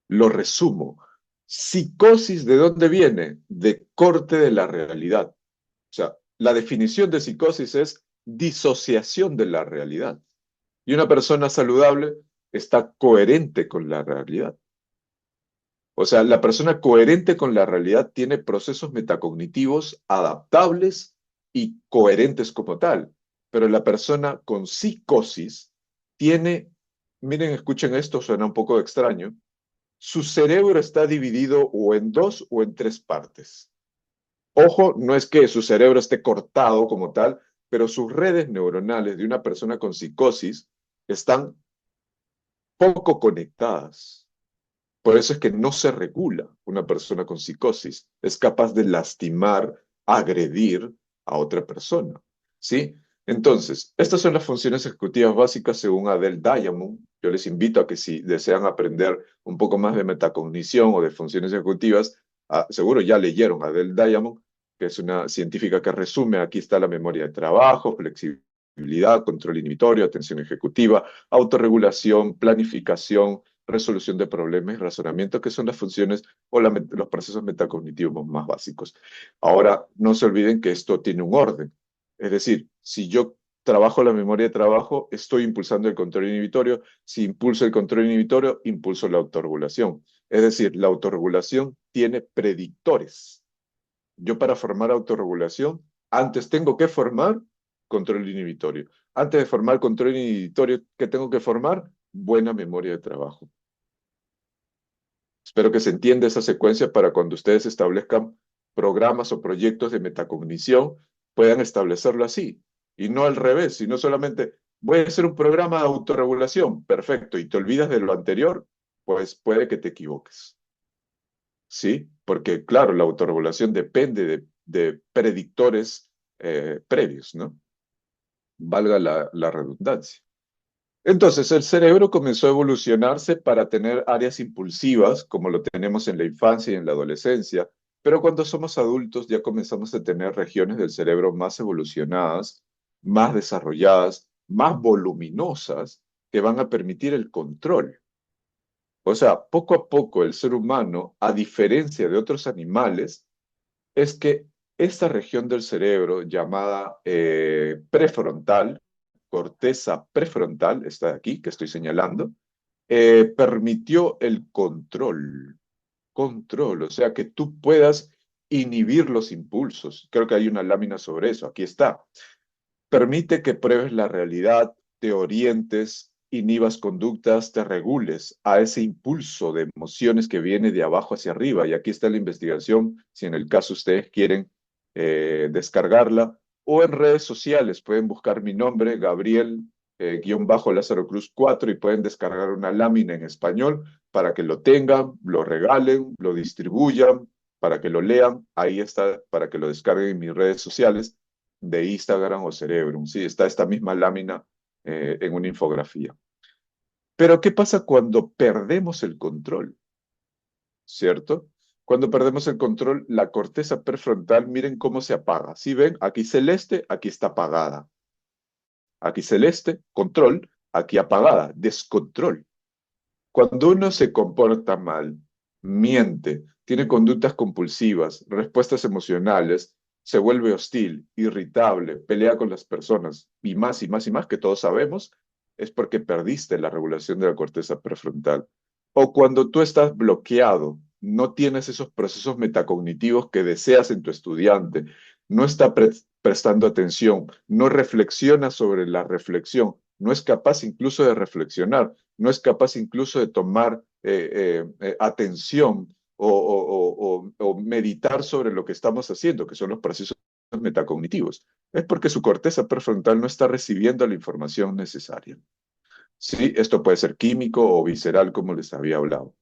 Lo resumo. Psicosis, ¿de dónde viene? De corte de la realidad. O sea, la definición de psicosis es disociación de la realidad. Y una persona saludable está coherente con la realidad. O sea, la persona coherente con la realidad tiene procesos metacognitivos adaptables y coherentes como tal. Pero la persona con psicosis tiene, miren, escuchen esto, suena un poco extraño, su cerebro está dividido o en 2 o en 3 partes. Ojo, no es que su cerebro esté cortado como tal, pero sus redes neuronales de una persona con psicosis están poco conectadas. Por eso es que no se regula una persona con psicosis. Es capaz de lastimar, agredir a otra persona. ¿Sí? Entonces, estas son las funciones ejecutivas básicas según Adele Diamond. Yo les invito a que si desean aprender un poco más de metacognición o de funciones ejecutivas, seguro ya leyeron a Adele Diamond, que es una científica que resume, aquí está la memoria de trabajo, flexibilidad, control inhibitorio, atención ejecutiva, autorregulación, planificación, resolución de problemas y razonamiento, que son las funciones o los procesos metacognitivos más básicos. Ahora, no se olviden que esto tiene un orden. Es decir, si yo trabajo la memoria de trabajo, estoy impulsando el control inhibitorio. Si impulso el control inhibitorio, impulso la autorregulación. Es decir, la autorregulación tiene predictores. Yo para formar autorregulación, antes tengo que formar control inhibitorio. Antes de formar control inhibitorio, ¿qué tengo que formar? Buena memoria de trabajo. Espero que se entienda esa secuencia para cuando ustedes establezcan programas o proyectos de metacognición, puedan establecerlo así. Y no al revés, sino solamente voy a hacer un programa de autorregulación, perfecto, y te olvidas de lo anterior, pues puede que te equivoques. ¿Sí? Porque, claro, la autorregulación depende de predictores previos, ¿no? Valga la redundancia. Entonces, el cerebro comenzó a evolucionarse para tener áreas impulsivas, como lo tenemos en la infancia y en la adolescencia, pero cuando somos adultos ya comenzamos a tener regiones del cerebro más evolucionadas, más desarrolladas, más voluminosas, que van a permitir el control. O sea, poco a poco el ser humano, a diferencia de otros animales, es que esta región del cerebro llamada prefrontal, corteza prefrontal, está aquí, que estoy señalando, permitió el control, o sea, que tú puedas inhibir los impulsos. Creo que hay una lámina sobre eso, aquí está. Permite que pruebes la realidad, te orientes, inhibas conductas, te regules a ese impulso de emociones que viene de abajo hacia arriba. Y aquí está la investigación, si en el caso ustedes quieren descargarla, o en redes sociales pueden buscar mi nombre, Gabriel, guión bajo Lázaro Cruz 4, y pueden descargar una lámina en español para que lo tengan, lo regalen, lo distribuyan, para que lo lean. Ahí está, para que lo descarguen en mis redes sociales de Instagram o Cerebrum. Sí, está esta misma lámina en una infografía. Pero ¿qué pasa cuando perdemos el control? ¿Cierto? Cuando perdemos el control, la corteza prefrontal, miren cómo se apaga. ¿Sí ven? Aquí celeste, aquí está apagada. Aquí celeste, control, aquí apagada, descontrol. Cuando uno se comporta mal, miente, tiene conductas compulsivas, respuestas emocionales, se vuelve hostil, irritable, pelea con las personas y más y más y más que todos sabemos, es porque perdiste la regulación de la corteza prefrontal. O cuando tú estás bloqueado, no tienes esos procesos metacognitivos que deseas en tu estudiante, no está prestando atención, no reflexiona sobre la reflexión, no es capaz incluso de reflexionar, no es capaz incluso de tomar atención o meditar sobre lo que estamos haciendo, que son los procesos metacognitivos. Es porque su corteza prefrontal no está recibiendo la información necesaria. Sí, esto puede ser químico o visceral, como les había hablado.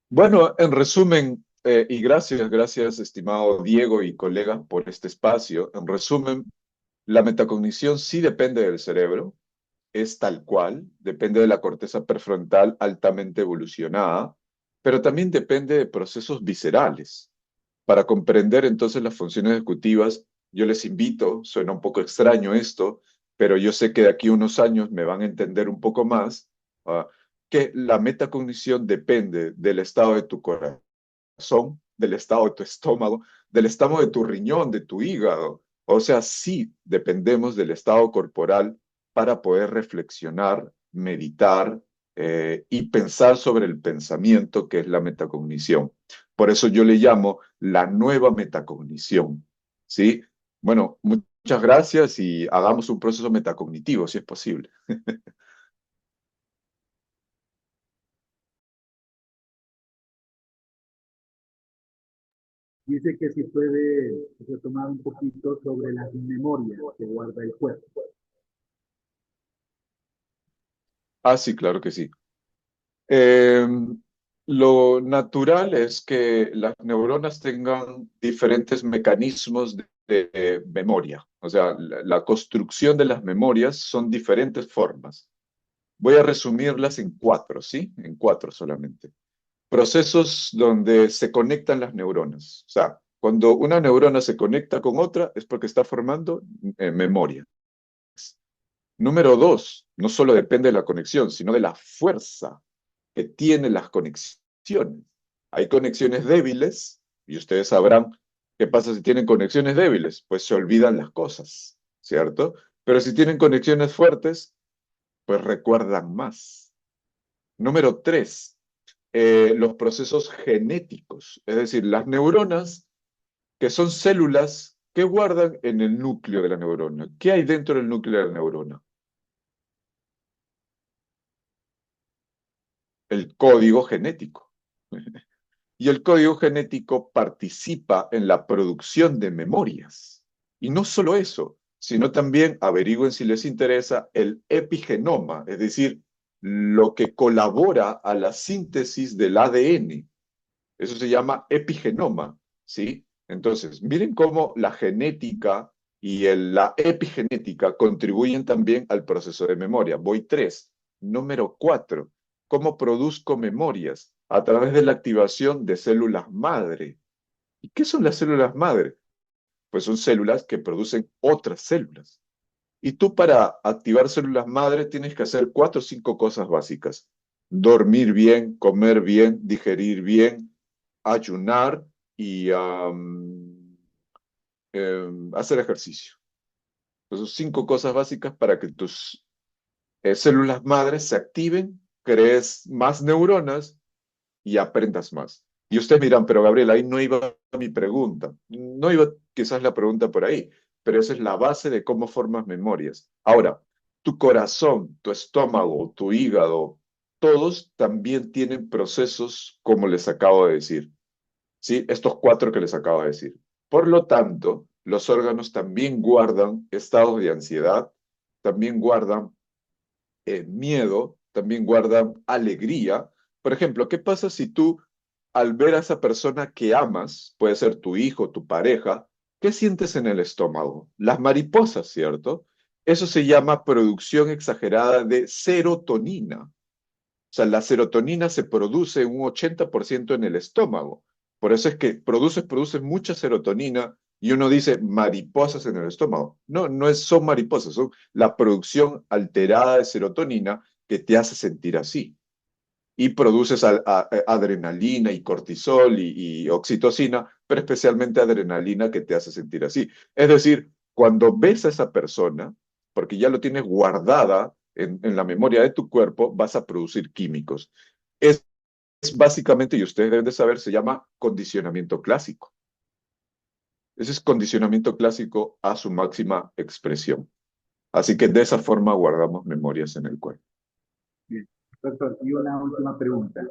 Bueno, en resumen, y gracias, estimado Diego y colega, por este espacio. En resumen, la metacognición sí depende del cerebro, es tal cual, depende de la corteza prefrontal altamente evolucionada, pero también depende de procesos viscerales. Para comprender entonces las funciones ejecutivas, yo les invito, suena un poco extraño esto, pero yo sé que de aquí a unos años me van a entender un poco más, uh, que la metacognición depende del estado de tu corazón, del estado de tu estómago, del estado de tu riñón, de tu hígado. O sea, sí dependemos del estado corporal para poder reflexionar, meditar y pensar sobre el pensamiento, que es la metacognición. Por eso yo le llamo la nueva metacognición. ¿Sí? Bueno, muchas gracias y hagamos un proceso metacognitivo, si es posible. Dice que si puede retomar un poquito sobre las memorias que guarda el cuerpo. Ah, sí, claro que sí. Eh, lo natural es que las neuronas tengan diferentes mecanismos de memoria. O sea, la construcción de las memorias son diferentes formas. Voy a resumirlas en cuatro, ¿sí? En cuatro solamente. Procesos donde se conectan las neuronas. O sea, cuando una neurona se conecta con otra es porque está formando memoria. Número dos, no solo depende de la conexión, sino de la fuerza que tienen las conexiones. Hay conexiones débiles y ustedes sabrán qué pasa si tienen conexiones débiles, pues se olvidan las cosas, ¿cierto? Pero si tienen conexiones fuertes, pues recuerdan más. Número tres, los procesos genéticos, es decir, las neuronas que son células que guardan en el núcleo de la neurona. ¿Qué hay dentro del núcleo de la neurona? El código genético. Y el código genético participa en la producción de memorias. Y no solo eso, sino también, averigüen si les interesa, el epigenoma, es decir, lo que colabora a la síntesis del ADN. Eso se llama epigenoma, ¿sí? Entonces, miren cómo la genética y la epigenética contribuyen también al proceso de memoria. Voy tres. Número cuatro, ¿cómo produzco memorias? A través de la activación de células madre. ¿Y qué son las células madre? Pues son células que producen otras células. Y tú para activar células madre tienes que hacer cuatro o cinco cosas básicas. Dormir bien, comer bien, digerir bien, ayunar y hacer ejercicio. Esas son cinco cosas básicas para que tus células madres se activen, crees más neuronas y aprendas más. Y ustedes dirán, pero Gabriel, ahí no iba mi pregunta. No iba quizás la pregunta por ahí, pero esa es la base de cómo formas memorias. Ahora, tu corazón, tu estómago, tu hígado, todos también tienen procesos como les acabo de decir. ¿Sí? Estos cuatro que les acabo de decir. Por lo tanto, los órganos también guardan estados de ansiedad, también guardan miedo, también guardan alegría. Por ejemplo, ¿qué pasa si tú, al ver a esa persona que amas, puede ser tu hijo, tu pareja, ¿qué sientes en el estómago? Las mariposas, ¿cierto? Eso se llama producción exagerada de serotonina. O sea, la serotonina se produce un 80% en el estómago. Por eso es que produce mucha serotonina y uno dice mariposas en el estómago. No, son mariposas, son la producción alterada de serotonina que te hace sentir así. y produces adrenalina y cortisol y oxitocina, pero especialmente adrenalina que te hace sentir así. Es decir, cuando ves a esa persona, porque ya lo tienes guardada en la memoria de tu cuerpo, vas a producir químicos. Es básicamente, y ustedes deben de saber, se llama condicionamiento clásico. Ese es condicionamiento clásico a su máxima expresión. Así que de esa forma guardamos memorias en el cuerpo. Bien. Doctor, y una última pregunta.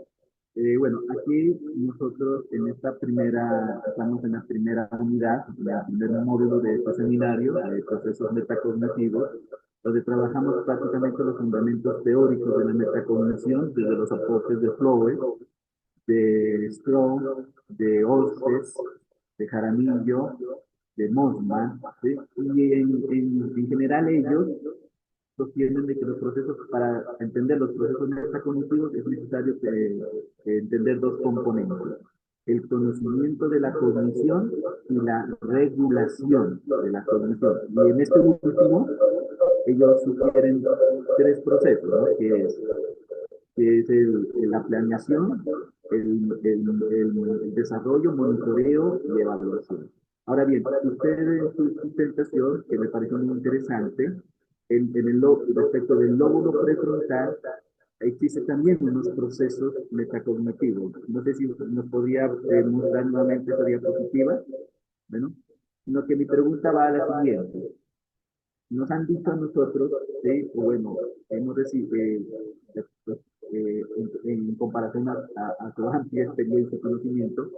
Bueno, aquí nosotros en esta primera, estamos en la primera unidad, en el primer módulo de este seminario de procesos metacognitivos, donde trabajamos prácticamente los fundamentos teóricos de la metacognición, desde los aportes de Flowey, de Strong, de Olses, de Jaramillo, de Mosman, ¿sí? Y en general ellos sostienen de que los procesos, para entender los procesos metacognitivos es necesario entender dos componentes, el conocimiento de la cognición y la regulación de la cognición. Y en este último, ellos sugieren tres procesos, ¿no? Que es la planeación, el desarrollo, monitoreo y evaluación. Ahora bien, usted en su presentación, que me pareció muy interesante, respecto del lóbulo prefrontal, existe también unos procesos metacognitivos. No sé si nos podría mostrar nuevamente esa diapositiva. Bueno, sino que mi pregunta va a la siguiente. Nos han dicho a nosotros, ¿sí? O bueno, hemos recibido, en comparación a su amplia experiencia y conocimiento,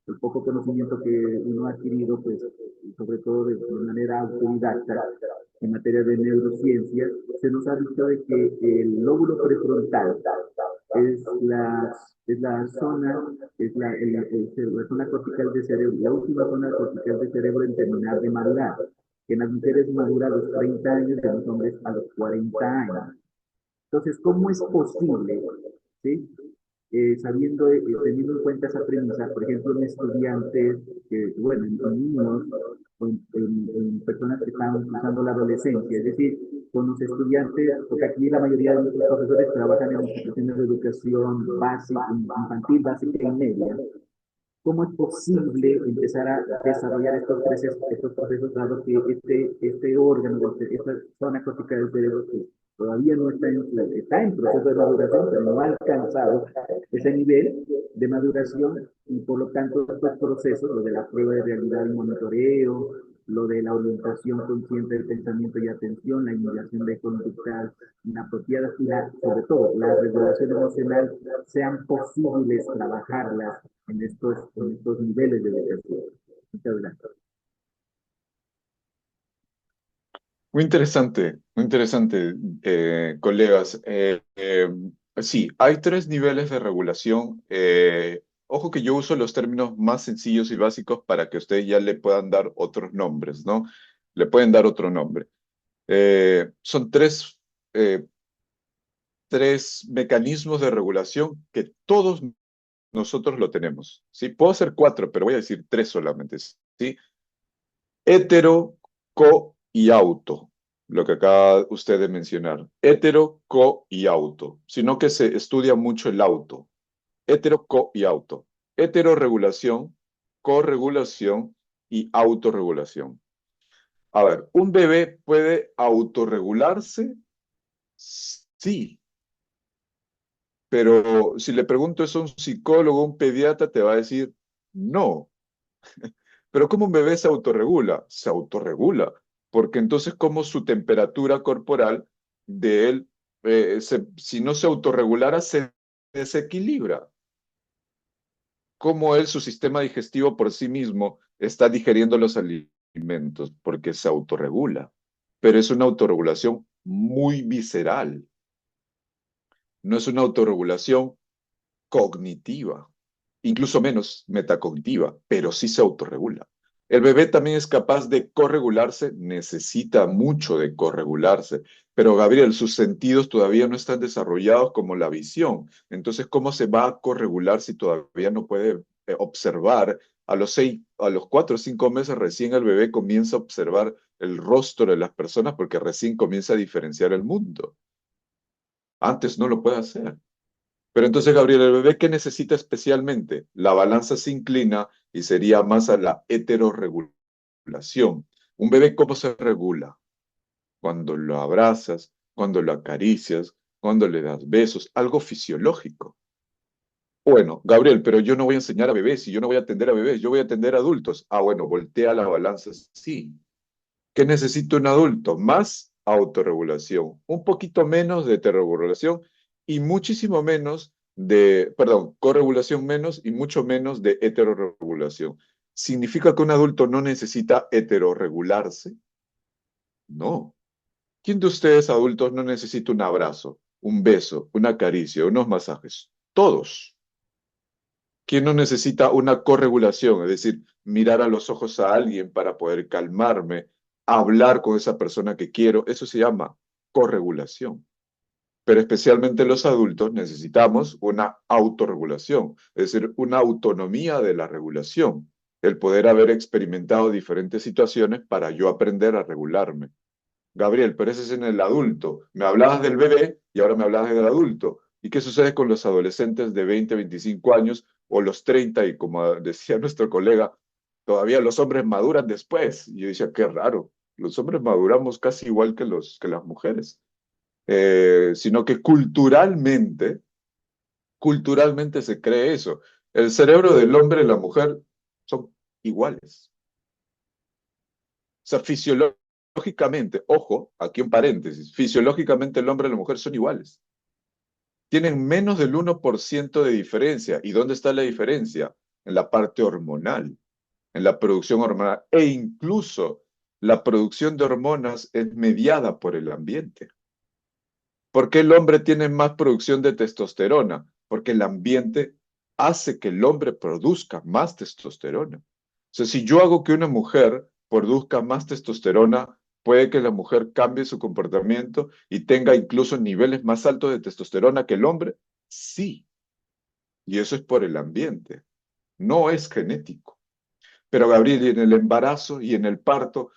el poco conocimiento que uno ha adquirido, pues, sobre todo de manera autodidacta en materia de neurociencia, se nos ha dicho de que el lóbulo prefrontal es la zona, la zona cortical del cerebro, la última zona cortical del cerebro en terminar de madurar, que en las mujeres madura a los 30 años y en los hombres a los 40 años. Entonces, ¿cómo es posible, ¿sí? Sabiendo, teniendo en cuenta esa premisa, por ejemplo, en estudiantes, bueno, en niños, o en personas que están pasando la adolescencia, es decir, con los estudiantes, porque aquí la mayoría de nuestros profesores trabajan en instituciones de educación básica, infantil, básica y media. ¿Cómo es posible empezar a desarrollar estos procesos, dado que este órgano, esta zona cortical del cerebro, que todavía no está en proceso de maduración, pero no ha alcanzado ese nivel de maduración y por lo tanto estos procesos, lo de la prueba de realidad y monitoreo, lo de la orientación consciente del pensamiento y atención, la inhibición de conductas inapropiadas y sobre todo la regulación emocional, sean posibles trabajarlas en estos niveles de educación. Muchas gracias. Muy interesante, colegas. Sí, hay tres niveles de regulación. Ojo que yo uso los términos más sencillos y básicos para que ustedes ya le puedan dar otros nombres, ¿no? Le pueden dar otro nombre. Son eh, tres mecanismos de regulación que todos nosotros lo tenemos, ¿sí? Puedo hacer cuatro, pero voy a decir tres solamente, ¿sí? Hetero, co y auto, lo que acaba usted de mencionar. Hetero, co y auto, sino que se estudia mucho el auto. Hetero, co y auto. Heterorregulación, corregulación y autorregulación. A ver, ¿un bebé puede autorregularse? Sí, pero si le pregunto eso a un psicólogo, un pediatra, te va a decir no. Pero ¿cómo un bebé se autorregula? Se autorregula, porque entonces como su temperatura corporal de él, si no se autorregulara, se desequilibra. Cómo él, su sistema digestivo por sí mismo, está digeriendo los alimentos, porque se autorregula. Pero es una autorregulación muy visceral, no es una autorregulación cognitiva, incluso menos metacognitiva, pero sí se autorregula. El bebé también es capaz de corregularse, necesita mucho de corregularse, pero Gabriel, sus sentidos todavía no están desarrollados como la visión. Entonces, ¿cómo se va a corregular si todavía no puede observar? A los 4 o 5 meses recién el bebé comienza a observar el rostro de las personas porque recién comienza a diferenciar el mundo. Antes no lo puede hacer. Pero entonces, Gabriel, ¿el bebé qué necesita especialmente? La balanza se inclina y sería más a la heterorregulación. ¿Un bebé cómo se regula? Cuando lo abrazas, cuando lo acaricias, cuando le das besos, algo fisiológico. Bueno, Gabriel, pero yo no voy a enseñar a bebés y yo no voy a atender a bebés, yo voy a atender a adultos. Ah, bueno, voltea la balanza. Sí. ¿Qué necesita un adulto? Más autorregulación, un poquito menos de heterorregulación y muchísimo menos de, perdón, corregulación menos y mucho menos de heterorregulación. ¿Significa que un adulto no necesita heterorregularse? No. ¿Quién de ustedes adultos no necesita un abrazo, un beso, una caricia, unos masajes? Todos. ¿Quién no necesita una corregulación? Es decir, mirar a los ojos a alguien para poder calmarme, hablar con esa persona que quiero. Eso se llama corregulación. Pero especialmente los adultos necesitamos una autorregulación, es decir, una autonomía de la regulación, el poder haber experimentado diferentes situaciones para yo aprender a regularme. Gabriel, pero ese es en el adulto. Me hablabas del bebé y ahora me hablabas del adulto. ¿Y qué sucede con los adolescentes de 20, 25 años o los 30? Y como decía nuestro colega, todavía los hombres maduran después. Y yo decía, qué raro. Los hombres maduramos casi igual que las mujeres. Sino que culturalmente se cree eso. El cerebro del hombre y la mujer son iguales. O sea, fisiológicamente, ojo, aquí un paréntesis, fisiológicamente el hombre y la mujer son iguales. Tienen menos del 1% de diferencia. ¿Y dónde está la diferencia? En la parte hormonal, en la producción hormonal. E incluso la producción de hormonas es mediada por el ambiente. ¿Por qué el hombre tiene más producción de testosterona? Porque el ambiente hace que el hombre produzca más testosterona. O sea, si yo hago que una mujer produzca más testosterona, puede que la mujer cambie su comportamiento y tenga incluso niveles más altos de testosterona que el hombre. Sí, y eso es por el ambiente, no es genético. Pero Gabriel, y en el embarazo y en el parto,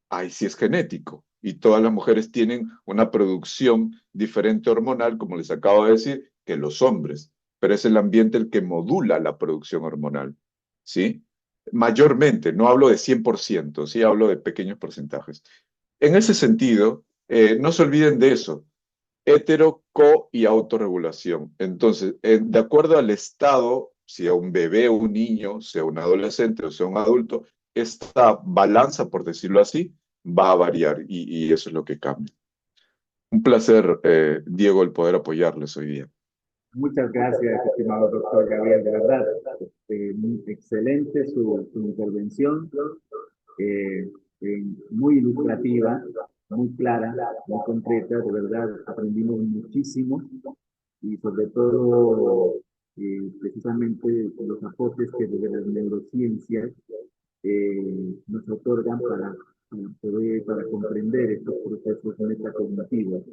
ahí sí es genético. Y todas las mujeres tienen una producción diferente hormonal, como les acabo de decir, que los hombres. Pero es el ambiente el que modula la producción hormonal. ¿Sí? Mayormente, no hablo de 100%, sí hablo de pequeños porcentajes. En ese sentido, no se olviden de eso. Hetero, co y autorregulación. Entonces, de acuerdo al estado, sea un bebé, un niño, sea un adolescente o sea un adulto, esta balanza, por decirlo así, va a variar y eso es lo que cambia. Un placer, Diego, el poder apoyarles hoy día. Muchas gracias, estimado doctor Gabriel, de verdad. Muy excelente su intervención, eh, muy ilustrativa, muy clara, muy concreta, de verdad aprendimos muchísimo y sobre todo precisamente los aportes que desde las neurociencias nos otorgan para poder, para comprender estos procesos metacognitivos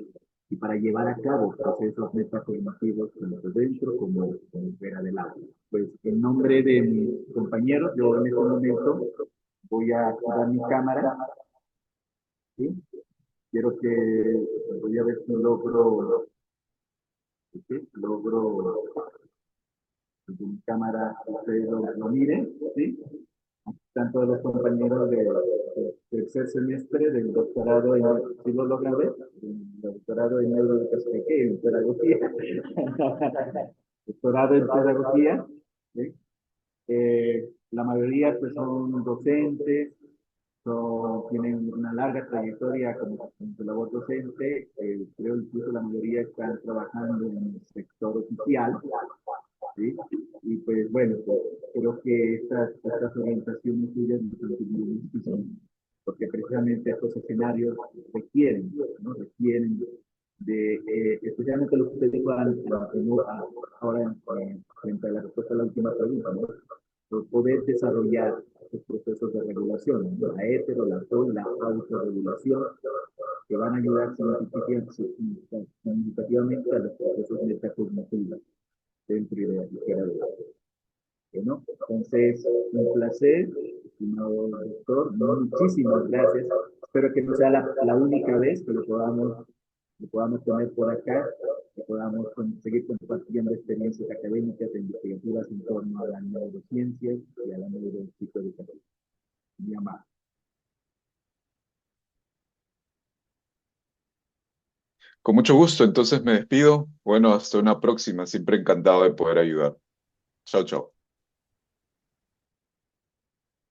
y para llevar a cabo procesos metacognitivos tanto dentro como fuera del aula. Pues en nombre de mis compañeros, yo en este momento voy a activar mi cámara, ¿sí? Quiero que, voy a ver si logro, ¿sí? Logro que mi cámara, ustedes lo miren, ¿sí? Están todos los compañeros de tercer semestre del doctorado en, ¿sí lo logran ver? El doctorado en neuroeducación, ¿qué? En pedagogía. Doctorado en pedagogía, ¿sí? La mayoría pues son docentes, tienen una larga trayectoria como su labor docente, creo incluso la mayoría están trabajando en el sector oficial, ¿sí? Y pues bueno, pues, creo que estas orientaciones suyas nos han servido muchísimo, porque precisamente estos escenarios requieren, ¿no? Requieren de, especialmente lo que usted dijo ahora frente a la respuesta a la última pregunta, ¿no? Por poder desarrollar estos procesos de regulación, ¿no? La hetero, la la autorregulación, que van a ayudar significativamente a los procesos metacognitivos dentro y de fuera de la ¿no? Entonces, un placer, estimado doctor, muchísimas gracias. Espero que no sea la única vez que lo podamos tener por acá. que podamos seguir compartiendo experiencias académicas e investigativas en torno a las neurociencias y a la neuropsicoeducación. Mi amado. Con mucho gusto, entonces me despido. Bueno, hasta una próxima. Siempre encantado de poder ayudar. Chao, chao.